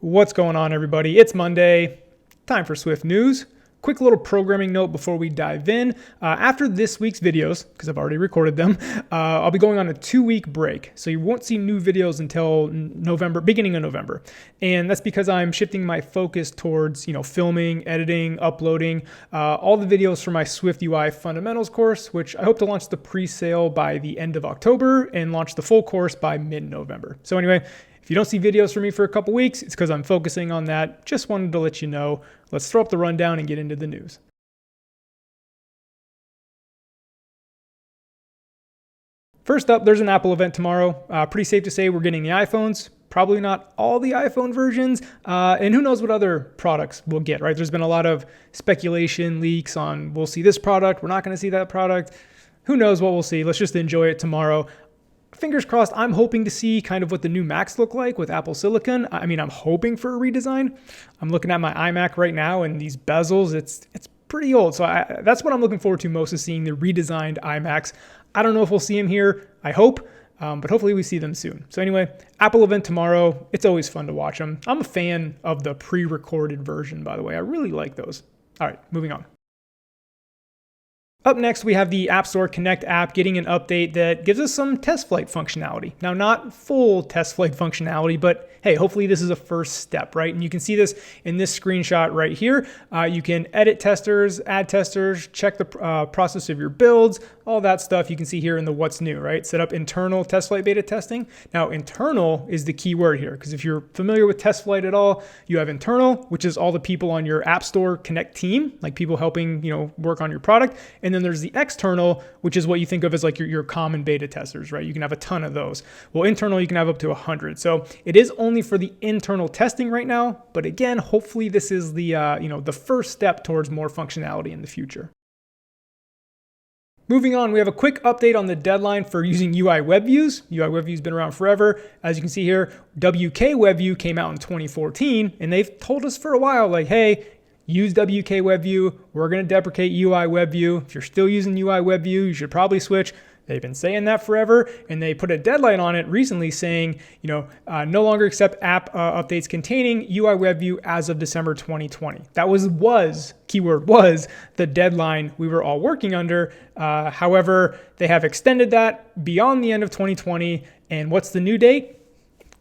What's going on, everybody? It's Monday. Time for Swift News. Quick little programming note before we dive in. After this week's videos, because I've already recorded them, I'll be going on a 2-week break. So you won't see new videos until November, beginning of November. And that's because I'm shifting my focus towards, filming, editing, uploading all the videos for my SwiftUI Fundamentals course, which I hope to launch the pre-sale by the end of October and launch the full course by mid-November. So anyway, if you don't see videos from me for a couple weeks, it's because I'm focusing on that. Just wanted to let you know. Let's throw up the rundown and get into the news. First up, there's an Apple event tomorrow. Pretty safe to say we're getting the iPhones. Probably not all the iPhone versions. And who knows what other products we'll get, right? There's been a lot of speculation, leaks on we'll see this product, we're not going to see that product. Who knows what we'll see? Let's just enjoy it tomorrow. Fingers crossed, I'm hoping to see kind of what the new Macs look like with Apple Silicon. I mean, I'm hoping for a redesign. I'm looking at my iMac right now and these bezels, it's pretty old. So that's what I'm looking forward to most, is seeing the redesigned iMacs. I don't know if we'll see them here, I hope, but hopefully we see them soon. So anyway, Apple event tomorrow. It's always fun to watch them. I'm a fan of the pre-recorded version, by the way. I really like those. All right, moving on. Up next, we have the App Store Connect app getting an update that gives us some test flight functionality. Now, not full test flight functionality, but hey, hopefully this is a first step, right? And you can see this in this screenshot right here. You can edit testers, add testers, check the process of your builds, all that stuff you can see here in the what's new, right? Set up internal test flight beta testing. Now, internal is the key word here, because if you're familiar with test flight at all, you have internal, which is all the people on your App Store Connect team, like people helping, work on your product. And then there's the external, which is what you think of as like your common beta testers, right? You can have a ton of those. Well, internal, you can have up to 100. So it is only for the internal testing right now. But again, hopefully this is the, the first step towards more functionality in the future. Moving on, we have a quick update on the deadline for using UIWebViews. UIWebView's been around forever. As you can see here, WKWebView came out in 2014, and they've told us for a while, like, hey, use WKWebView. We're going to deprecate UIWebView. If you're still using UIWebView, you should probably switch. They've been saying that forever, and they put a deadline on it recently saying, no longer accept app updates containing UIWebView as of December 2020. That keyword was, the deadline we were all working under. However, they have extended that beyond the end of 2020. And what's the new date?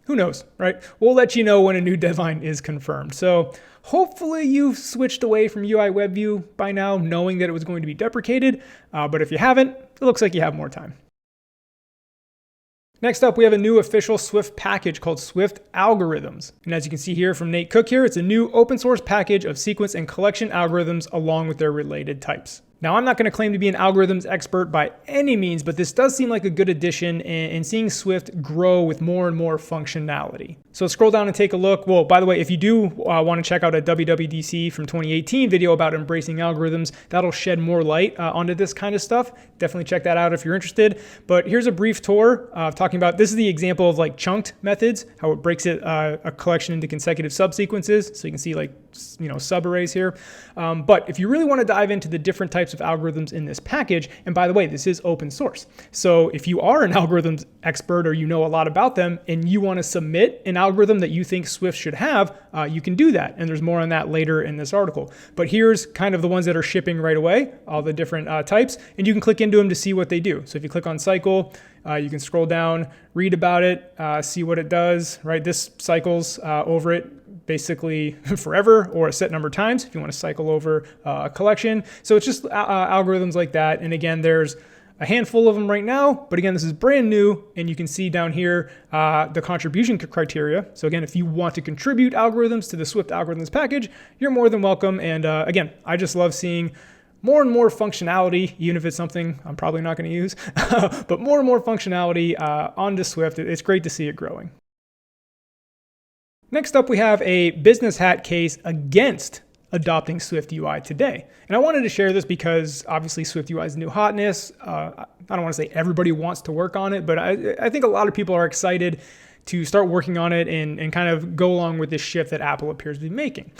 Who knows, right? We'll let you know when a new deadline is confirmed. So hopefully you've switched away from UIWebView by now, knowing that it was going to be deprecated. But if you haven't, it looks like you have more time. Next up, we have a new official Swift package called Swift Algoritms. And as you can see here from Nate Cook here, it's a new open source package of sequence and collection algorithms along with their related types. Now, I'm not going to claim to be an algorithms expert by any means, but this does seem like a good addition in seeing Swift grow with more and more functionality. So scroll down and take a look. Well, by the way, if you do want to check out a WWDC from 2018 video about embracing algorithms, that'll shed more light onto this kind of stuff. Definitely check that out if you're interested. But here's a brief tour of talking about, this is the example of like chunked methods, how it breaks it a collection into consecutive subsequences. So you can see like, subarrays here. But if you really want to dive into the different types of algorithms in this package, and by the way, this is open source. So if you are an algorithms expert or you know a lot about them and you want to submit an algorithm that you think Swift should have, you can do that. And there's more on that later in this article. But here's kind of the ones that are shipping right away, all the different types, and you can click into them to see what they do. So if you click on cycle, you can scroll down, read about it, see what it does, right? This cycles over it basically forever or a set number of times if you want to cycle over a collection. So it's just algorithms like that. And again, there's a handful of them right now, but again, this is brand new, and you can see down here the contribution criteria. So again, if you want to contribute algorithms to the Swift Algorithms package, you're more than welcome. And again, I just love seeing more and more functionality, even if it's something I'm probably not going to use, but more and more functionality onto Swift. It's great to see it growing. Next up, we have a business hat case against adopting SwiftUI today. And I wanted to share this because obviously SwiftUI is the new hotness. I don't want to say everybody wants to work on it, but I think a lot of people are excited to start working on it and kind of go along with this shift that Apple appears to be making.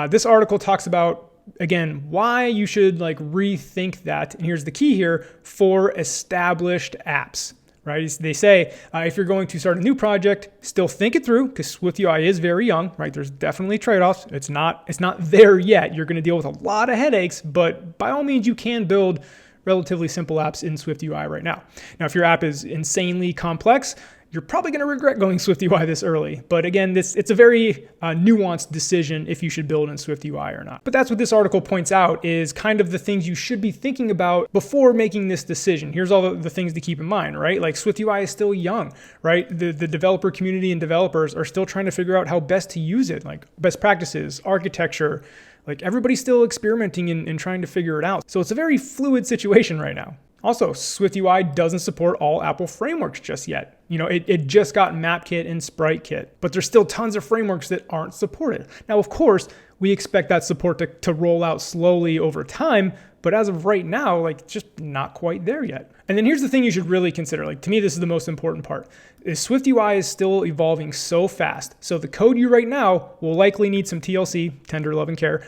This article talks about, again, why you should rethink that. And here's the key here: for established apps. right? They say if you're going to start a new project, still think it through because SwiftUI is very young, right? There's definitely trade-offs. It's not there yet. You're going to deal with a lot of headaches, but by all means, you can build relatively simple apps in SwiftUI right now. Now, if your app is insanely complex, you're probably going to regret going SwiftUI this early. But again, it's a very nuanced decision if you should build in SwiftUI or not. But that's what this article points out is kind of the things you should be thinking about before making this decision. Here's all the things to keep in mind, right? Like SwiftUI is still young, right? The developer community and developers are still trying to figure out how best to use it, like best practices, architecture. Like everybody's still experimenting and trying to figure it out. So it's a very fluid situation right now. Also, SwiftUI doesn't support all Apple frameworks just yet. It just got MapKit and SpriteKit, but there's still tons of frameworks that aren't supported. Now, of course, we expect that support to roll out slowly over time, but as of right now, like it's just not quite there yet. And then here's the thing you should really consider. Like to me, this is the most important part. Is SwiftUI is still evolving so fast. So the code you write now will likely need some TLC, tender love and care,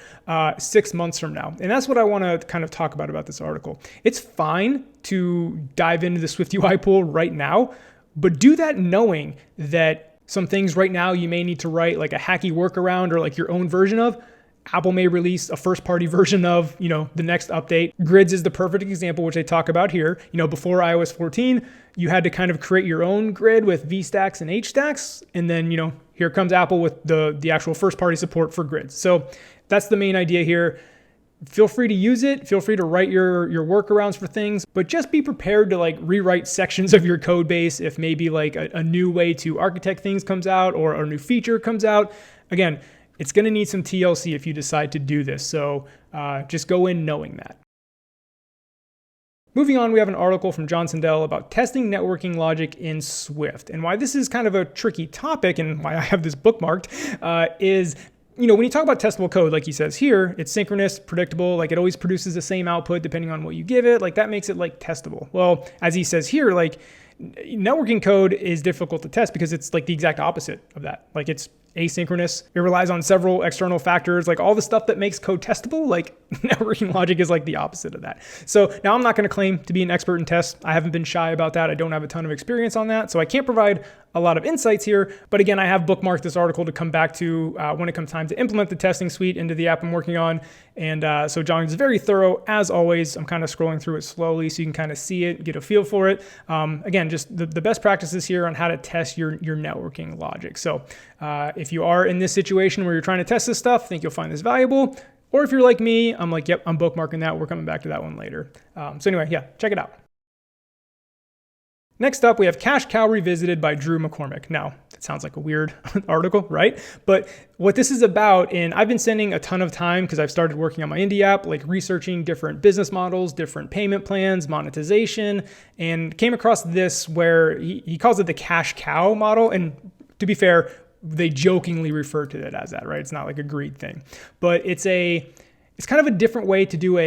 6 months from now. And that's what I want to kind of talk about this article. It's fine to dive into the SwiftUI pool right now, but do that knowing that some things right now you may need to write like a hacky workaround or like your own version of. Apple may release a first-party version of, the next update. Grids is the perfect example, which they talk about here. Before iOS 14, you had to kind of create your own grid with VStacks and HStacks. And then, here comes Apple with the actual first-party support for grids. So that's the main idea here. Feel free to use it. Feel free to write your workarounds for things, but just be prepared to like rewrite sections of your code base if maybe like a new way to architect things comes out or a new feature comes out. Again, it's going to need some TLC if you decide to do this. So just go in knowing that. Moving on, we have an article from John Sandell about testing networking logic in Swift. And why this is kind of a tricky topic and why I have this bookmarked is, when you talk about testable code, like he says here, it's synchronous, predictable, like it always produces the same output depending on what you give it. Like that makes it like testable. Well, as he says here, like networking code is difficult to test because it's like the exact opposite of that. Like it's asynchronous. It relies on several external factors, like all the stuff that makes code testable, like networking logic is like the opposite of that. So now I'm not going to claim to be an expert in tests. I haven't been shy about that. I don't have a ton of experience on that. So I can't provide a lot of insights here. But again, I have bookmarked this article to come back to when it comes time to implement the testing suite into the app I'm working on. And so John is very thorough as always. I'm kind of scrolling through it slowly so you can kind of see it, get a feel for it. Again, just the best practices here on how to test your networking logic. So if you are in this situation where you're trying to test this stuff, think you'll find this valuable. Or if you're like me, I'm like, yep, I'm bookmarking that. We're coming back to that one later. So anyway, yeah, check it out. Next up, we have Cash Cow Revisited by Drew McCormick. Now, that sounds like a weird article, right? But what this is about, and I've been spending a ton of time because I've started working on my indie app, like researching different business models, different payment plans, monetization, and came across this where he calls it the cash cow model. And to be fair, they jokingly refer to it as that, right? It's not like a greed thing, but it's kind of a different way to do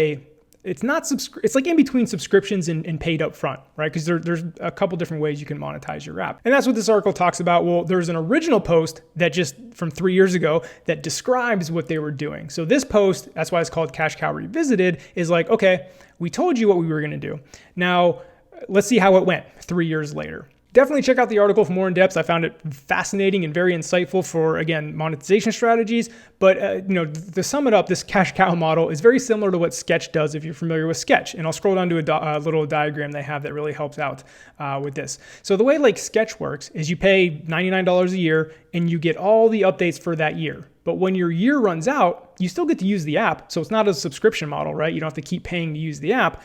it's like in between subscriptions and paid up front, right? Because there's a couple different ways you can monetize your app. And that's what this article talks about. Well, there's an original post that just from 3 years ago that describes what they were doing. So this post, that's why it's called Cash Cow Revisited, is like, okay, we told you what we were going to do. Now, let's see how it went 3 years later. Definitely check out the article for more in depth. I found it fascinating and very insightful for, again, monetization strategies. But to sum it up, this cash cow model is very similar to what Sketch does if you're familiar with Sketch. And I'll scroll down to a little diagram they have that really helps out with this. So the way like Sketch works is you pay $99 a year and you get all the updates for that year. But when your year runs out, you still get to use the app. So it's not a subscription model, right? You don't have to keep paying to use the app,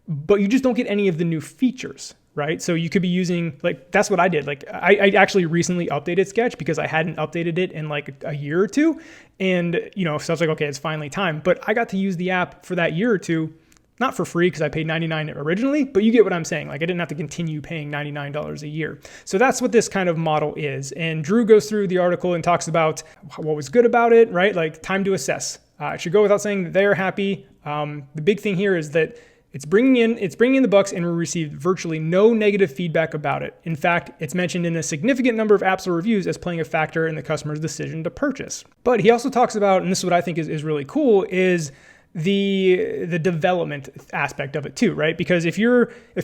but you just don't get any of the new features. Right? So you could be using, like, that's what I did. Like I actually recently updated Sketch because I hadn't updated it in like a year or two. And, so I was like, okay, it's finally time. But I got to use the app for that year or two, not for free because I paid $99 originally, but you get what I'm saying. Like I didn't have to continue paying $99 a year. So that's what this kind of model is. And Drew goes through the article and talks about what was good about it, right? Like time to assess. It should go without saying that they're happy. The big thing here is that it's bringing in the bucks and we received virtually no negative feedback about it. In fact, it's mentioned in a significant number of apps or reviews as playing a factor in the customer's decision to purchase. But he also talks about, and this is what I think is really cool, is the development aspect of it too, right? Because if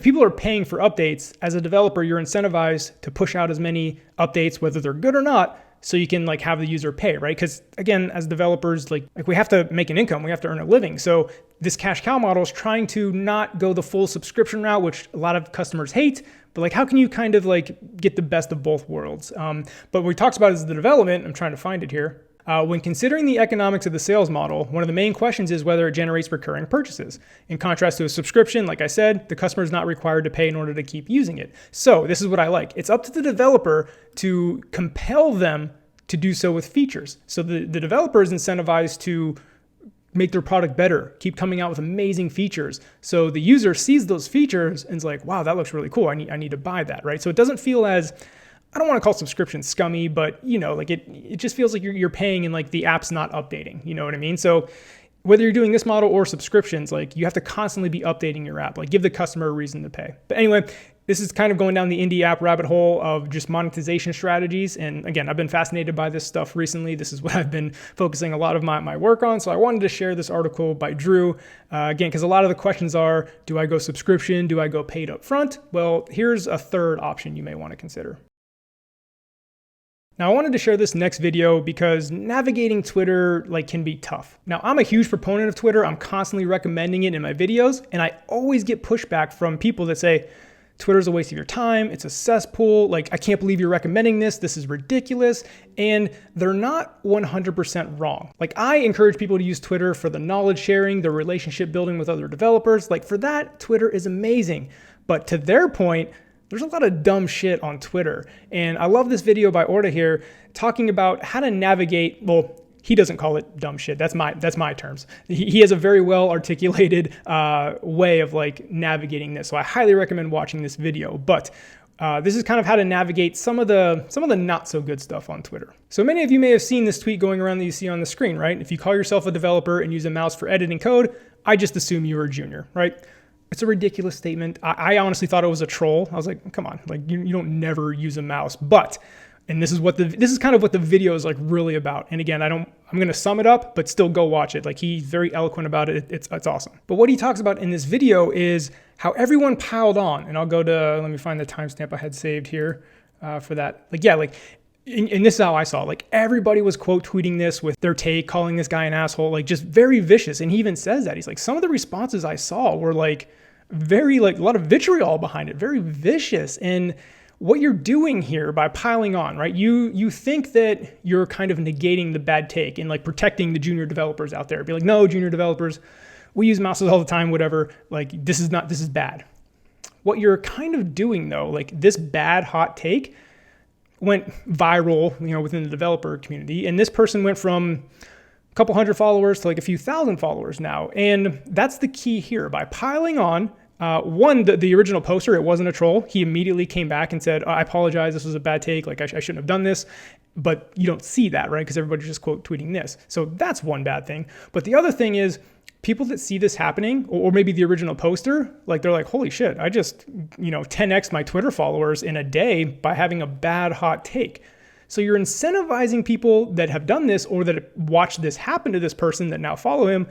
people are paying for updates, as a developer, you're incentivized to push out as many updates, whether they're good or not, so you can like have the user pay, right? Because again, as developers, like we have to make an income, we have to earn a living. So this cash cow model is trying to not go the full subscription route, which a lot of customers hate. But like, how can you kind of like get the best of both worlds? But what he talks about is the development. I'm trying to find it here. When considering the economics of the sales model, one of the main questions is whether it generates recurring purchases. In contrast to a subscription, like I said, the customer is not required to pay in order to keep using it. So this is what I like. It's up to the developer to compel them to do so with features. So the developer is incentivized to make their product better, keep coming out with amazing features. So the user sees those features and is like, wow, that looks really cool. I need to buy that, right? So it doesn't feel as, I don't want to call subscription scummy, but like it just feels like you're paying and like the app's not updating. You know what I mean? So whether you're doing this model or subscriptions, like you have to constantly be updating your app, like give the customer a reason to pay. But anyway, this is kind of going down the indie app rabbit hole of just monetization strategies. And again, I've been fascinated by this stuff recently. This is what I've been focusing a lot of my work on. So I wanted to share this article by Drew, again, because a lot of the questions are, do I go subscription? Do I go paid up front? Well, here's a third option you may want to consider. Now I wanted to share this next video because navigating Twitter can be tough. Now I'm a huge proponent of Twitter. I'm constantly recommending it in my videos, and I always get pushback from people that say, Twitter's a waste of your time. It's a cesspool. I can't believe you're recommending this. This is ridiculous. And they're not 100% wrong. I encourage people to use Twitter for the knowledge sharing, the relationship building with other developers. For that, Twitter is amazing. But to their point, there's a lot of dumb shit on Twitter. And I love this video by Orta here talking about how to navigate, well, he doesn't call it dumb shit. That's my terms. He has a very well articulated way of navigating this. So I highly recommend watching this video. But this is kind of how to navigate some of the not so good stuff on Twitter. So many of you may have seen this tweet going around that you see on the screen, right? If you call yourself a developer and use a mouse for editing code, I just assume you were a junior, right? It's a ridiculous statement. I honestly thought it was a troll. I was like, come on, you don't never use a mouse. But, and this is kind of what the video is really about. And again, I'm going to sum it up, but still go watch it. He's very eloquent about it. It's awesome. But what he talks about in this video is how everyone piled on. And I'll go to, let me find the timestamp I had saved here for that. And this is how I saw it. Everybody was quote tweeting this with their take, calling this guy an asshole, just very vicious. And he even says that. He's like, some of the responses I saw were very a lot of vitriol behind it, very vicious. And what you're doing here by piling on, right? You think that you're kind of negating the bad take and protecting the junior developers out there. Be like, no, junior developers, we use mouses all the time, whatever. This is bad. What you're kind of doing though, this bad hot take went viral, within the developer community. And this person went from a couple hundred followers to a few thousand followers now. And that's the key here. By piling on, the original poster, it wasn't a troll. He immediately came back and said, I apologize, this was a bad take. I shouldn't have done this. But you don't see that, right? Because everybody's just quote tweeting this. So that's one bad thing. But the other thing is, people that see this happening, or maybe the original poster, they're like, holy shit, I just, 10x my Twitter followers in a day by having a bad hot take. So you're incentivizing people that have done this or that watched this happen to this person that now follow him.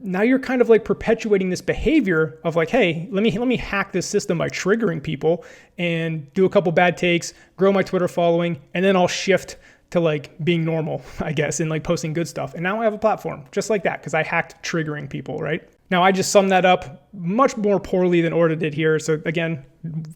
Now you're kind of perpetuating this behavior of hey, let me hack this system by triggering people and do a couple bad takes, grow my Twitter following, and then I'll shift to being normal, I guess, and posting good stuff. And now I have a platform just like that because I hacked triggering people, right? Now I just summed that up much more poorly than Orta did here. So again,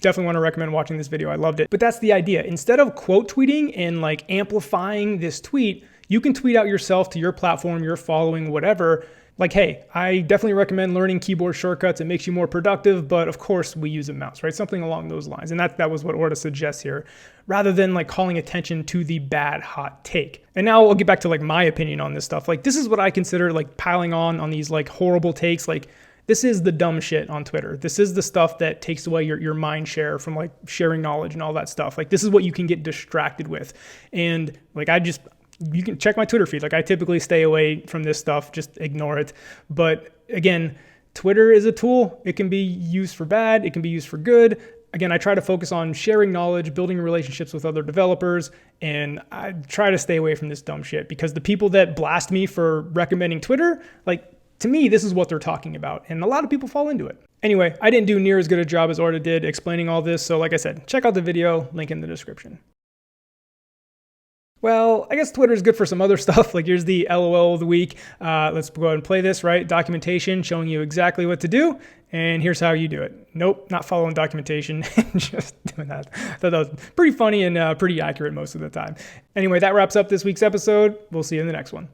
definitely want to recommend watching this video. I loved it. But that's the idea. Instead of quote tweeting and amplifying this tweet, you can tweet out yourself to your platform, your following, whatever. Hey, I definitely recommend learning keyboard shortcuts. It makes you more productive, but of course we use a mouse, right? Something along those lines. And that was what Orta suggests here, rather than calling attention to the bad hot take. And now I'll get back to my opinion on this stuff. This is what I consider piling on these horrible takes. This is the dumb shit on Twitter. This is the stuff that takes away your mind share from sharing knowledge and all that stuff. This is what you can get distracted with. And you can check my Twitter feed. I typically stay away from this stuff, just ignore it. But again, Twitter is a tool. It can be used for bad. It can be used for good. Again, I try to focus on sharing knowledge, building relationships with other developers, and I try to stay away from this dumb shit because the people that blast me for recommending Twitter, To me, this is what they're talking about, and a lot of people fall into it. Anyway, I didn't do near as good a job as Orta did explaining all this, so like I said, check out the video, link in the description. Well, I guess Twitter is good for some other stuff. Like here's the LOL of the week. Let's go ahead and play this, right? Documentation showing you exactly what to do. And here's how you do it. Nope, not following documentation, just doing that. I thought that was pretty funny and pretty accurate most of the time. Anyway, that wraps up this week's episode. We'll see you in the next one.